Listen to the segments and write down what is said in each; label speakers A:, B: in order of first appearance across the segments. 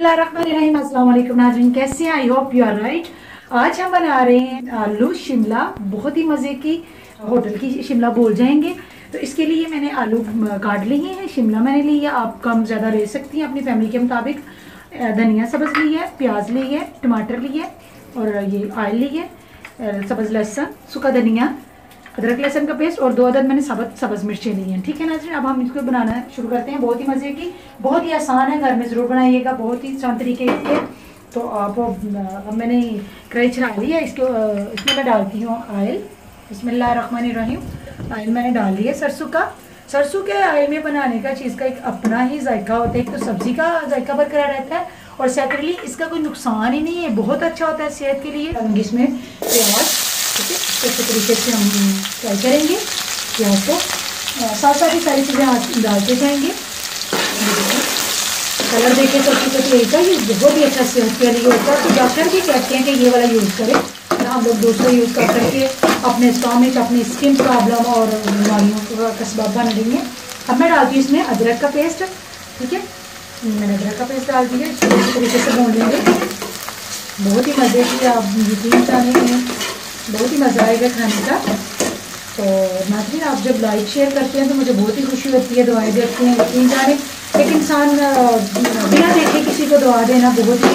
A: अस्सलाम वालेकुम नाज़रीन, कैसे हैं? I hope you are right. आज हम बना रहे हैं आलू शिमला, बहुत ही मज़े की, होटल की शिमला बोल जाएंगे। तो इसके लिए मैंने आलू काट लिए हैं, शिमला मैंने ली है, आप कम ज़्यादा ले सकती हैं अपनी फैमिली के मुताबिक। धनिया सब्ज़ ली है, प्याज ली है, टमाटर ली है और ये ऑयल ली है, सब्ज़ लहसुन, सूखा धनिया, अदरक लहसुन का पेस्ट और 2 अदद मैंने सब्ज़ मिर्चें ली हैं। ठीक है नाज़रीन, अब हम इसको बनाना शुरू करते हैं। बहुत ही मज़े की, बहुत ही आसान है, घर में ज़रूर बनाइएगा, बहुत ही आसान तरीके से। तो आप अब मैंने कढ़ाई चढ़ा ली है, इसमें मैं डालती हूँ ऑयल। बिस्मिल्लाहिर्रहमानिर्रहीम। ऑयल मैंने डाल लिया सरसों का। सरसों के ऑयल में बनाने का चीज़ का एक अपना ही जायका होता है। एक तो सब्ज़ी का जायका बरकरार रहता है और सेकेंडली इसका कोई नुकसान ही नहीं है, बहुत अच्छा होता है सेहत के लिए। इसमें प्याज, ठीक है, अच्छे तरीके से हम फ्राई करेंगे प्याज को, साथ साथ ही सारी चीज़ें डालते जाएंगे। कलर देखिए सबसे पहले का ये बहुत ही अच्छा सेहत के लिए होता है। तो डॉक्टर भी कहते हैं कि ये वाला यूज़ करें, हम लोग दूसरा यूज़ कर करके अपने स्टमक, अपनी स्किन प्रॉब्लम और बीमारियों का सबब बन रही है। अब मैं डालती हूँ इसमें अदरक का पेस्ट। ठीक है, मैंने अदरक का पेस्ट डाल दिया, इसको इस तरीके से भून लेंगे। बहुत ही मज़े की, आप यकीन जानेंगे, बहुत ही मज़ा आएगा खाने का। तो नाज़रीन, आप जब लाइक शेयर करते हैं तो मुझे बहुत ही खुशी होती है। दुआएं देते हैं, यकीन जाने एक इंसान बिना देखे किसी को दुआ देना बहुत ही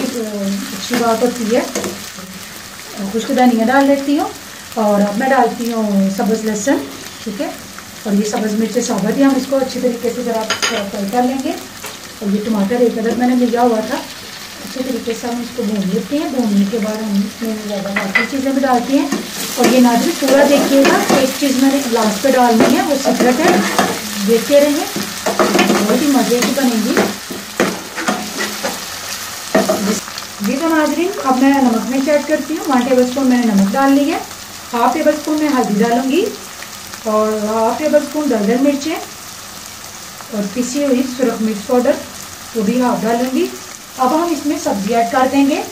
A: अच्छी बात होती है। खुश्क धनिया डाल लेती हूँ और अब मैं डालती हूँ सब्ज़ लहसुन। ठीक है, और ये सब्ज़ मिर्चें साबुत ही हम इसको अच्छी तरीके से ज़रा फ्राई कर लेंगे। और ये टमाटर एक अदद मैंने लिया हुआ था, अच्छे तरीके से हम इसको भून लेते हैं। भूनने के बाद हम इसमें ज़्यादा बाकी चीज़ें भी डालती हैं। और ये नाज़रीन पूरा देखिएगा, एक चीज़ मैंने लास्ट पे डालनी है, वो सीक्रेट है, देखते रहें, बहुत ही मज़े की बनेगी जी। तो नाज़रीन, अब मैं नमक में ऐड करती हूँ। 1 टेबल स्पून मैंने नमक डाल ली है, 1/2 टेबल स्पून मैं हल्दी डालूँगी और 1/2 टेबल स्पून दरदर मिर्चें और पिसी हुई सुरख मिर्च पाउडर, वो भी 1/2 डालूँगी। अब हम इसमें सब्जी ऐड कर देंगे।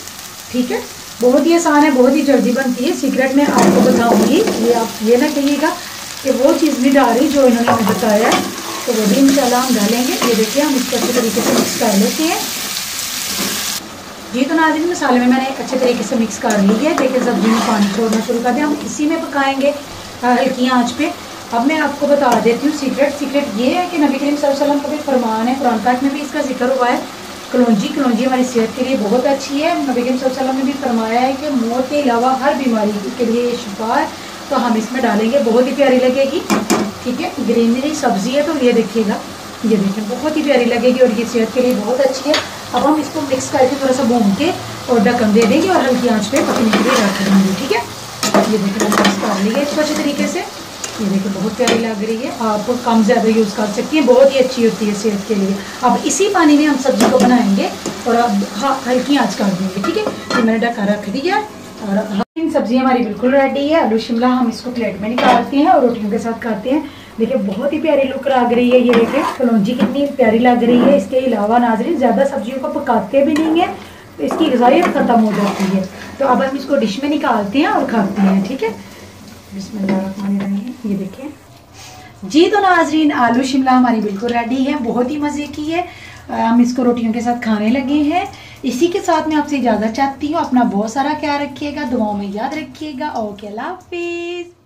A: ठीक है, बहुत ही आसान है, बहुत ही जल्दी बनती है। सीक्रेट में आपको बताऊंगी, ये आप ये ना कहिएगा कि वो चीज़ नहीं डाल रही जो इन्होंने हमें बताया है, तो वो भी इंशाल्लाह हम डालेंगे। ये देखिए, हम इसको अच्छे तरीके से मिक्स कर लेते हैं जी। तो नाज़रीन, मसाले में मैंने अच्छे तरीके से मिक्स कर ली है। देखिए सब्जी में पानी छोड़ना शुरू कर दिया, हम इसी में पकाएंगे हल्की आँच पे। अब मैं आपको बता देती हूँ सीक्रेट ये है कि नबी करीम सल्लल्लाहु अलैहि वसल्लम का भी फरमान है, कुरान पाक में भी इसका जिक्र हुआ है। कलौंजी हमारी सेहत के लिए बहुत अच्छी है। नबी करीम सल्लल्लाहु अलैहि वसल्लम ने भी फरमाया है कि मौत के अलावा हर बीमारी के लिए ये शिफा है। तो हम इसमें डालेंगे, बहुत ही प्यारी लगेगी। ठीक है, ग्रीनरी सब्जी है, तो ये देखिएगा, ये देखिए बहुत ही प्यारी लगेगी और ये सेहत के लिए बहुत अच्छी है। अब हम इसको मिक्स करके थोड़ा सा भून के और ढक्कन दे देंगे और हल्की आंच पे पकने के लिए रख देंगे। ठीक है, ये देखिए मिक्स कर लीजिए इसको अच्छे तरीके से। ये देखिए बहुत प्यारी लग रही है, आप कम ज़्यादा यूज़ कर सकती हैं, बहुत ही अच्छी होती है सेहत के लिए। अब इसी पानी में हम सब्जी को बनाएंगे और अब हल्की आंच कर देंगे। ठीक है, ये मैंने ढक्का रख दिया और सब्जी हमारी बिल्कुल रेडी है। आलू शिमला हम इसको प्लेट में निकालते हैं और रोटियों के साथ खाते हैं। देखिए बहुत ही प्यारी लुक लग रही है। ये देखिए कलौंजी कितनी प्यारी लग रही है। इसके अलावा नाज़रीन ज़्यादा सब्जियों को पकाते भी नहीं है, तो इसकी ग़िज़ाइयत ख़त्म हो जाती है। तो अब हम इसको डिश में निकालते हैं और खाते हैं। ठीक है, बिस्मिल्लाहिर्रहमानिर्रहीम। ये देखिए जी। तो नाज़रीन, आलू शिमला हमारी बिल्कुल रेडी है, बहुत ही मज़े की है। हम इसको रोटियों के साथ खाने लगे हैं। इसी के साथ मैं आपसे इजाज़त चाहती हूँ। अपना बहुत सारा ख्याल रखिएगा, दुआओं में याद रखिएगा। ओके, अल्लाह हाफिज़।